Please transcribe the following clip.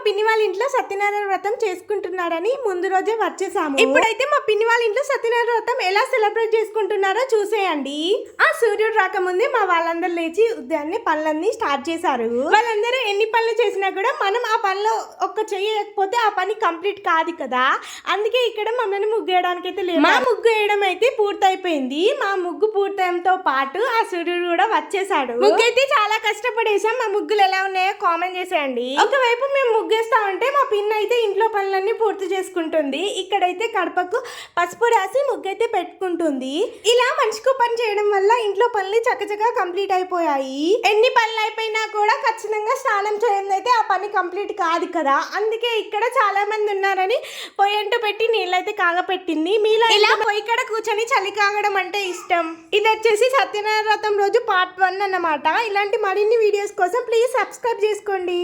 పిన్ని వాళ్ళ ఇంట్లో సత్యనారాయణ వ్రతం చేసుకుంటున్నారని ముందు రోజే వచ్చేసాము. ఇప్పుడైతే మా పిన్ని వాళ్ళ ఇంట్లో సత్యనారాయణ వ్రతం ఎలా సెలబ్రేట్ చేసుకుంటున్నారో చూసేయండి. ఆ సూర్యుడు రాకముందే మా వాళ్ళందరూ లేచి ఉదయాన్నే పనులన్నీ స్టార్ట్ చేశారు. వాళ్ళందరూ ఎన్ని పనులు చేసినా కూడా మనం ఆ పనిలో ఒక్క చేయకపోతే ఆ పని కంప్లీట్ కాదు కదా. అందుకే ఇక్కడ మమ్మల్ని ముగ్గు వేయడానికి అయితే లేదు. మా ముగ్గు వేయడం అయితే పూర్తయిపోయింది. మా ముగ్గు పూర్తయంతో పాటు ఆ సూర్యుడు కూడా వచ్చేసాడు. ముగ్గు అయితే చాలా కష్టపడేసాం. మా ముగ్గులు ఎలా ఉన్నాయో కామెంట్ చేసేయండి. ఒకవైపు మేము ముగ్గేస్తా ఉంటే మా పిన్ అయితే ఇంట్లో పనులన్నీ పూర్తి చేసుకుంటుంది. ఇక్కడైతే కడపకు పసుపు రాసి ముగ్గు అయితే పెట్టుకుంటుంది. ఇలా మనిషికి పని చేయడం వల్ల ఇంట్లో పనులు చక్కచక్క కంప్లీట్ అయిపోయాయి. ఎన్ని పనులు అయిపోయినా కూడా ఖచ్చితంగా స్నానం చేయండి అయితే ఆ పని కంప్లీట్ కాదు కదా. అందుకే ఇక్కడ చాలా మంది ఉన్నారని పొయ్యంటూ పెట్టి నీళ్ళైతే కాగపెట్టింది. మీలో ఇలా పొయ్యి కడ కూర్చొని చలి కాగడం అంటే ఇష్టం. ఇది వచ్చేసి సత్యనారాయణ వ్రతం రోజు పార్ట్ 1 అన్నమాట. ఇలాంటి మరిన్ని వీడియోస్ కోసం ప్లీజ్ సబ్స్క్రైబ్ చేసుకోండి.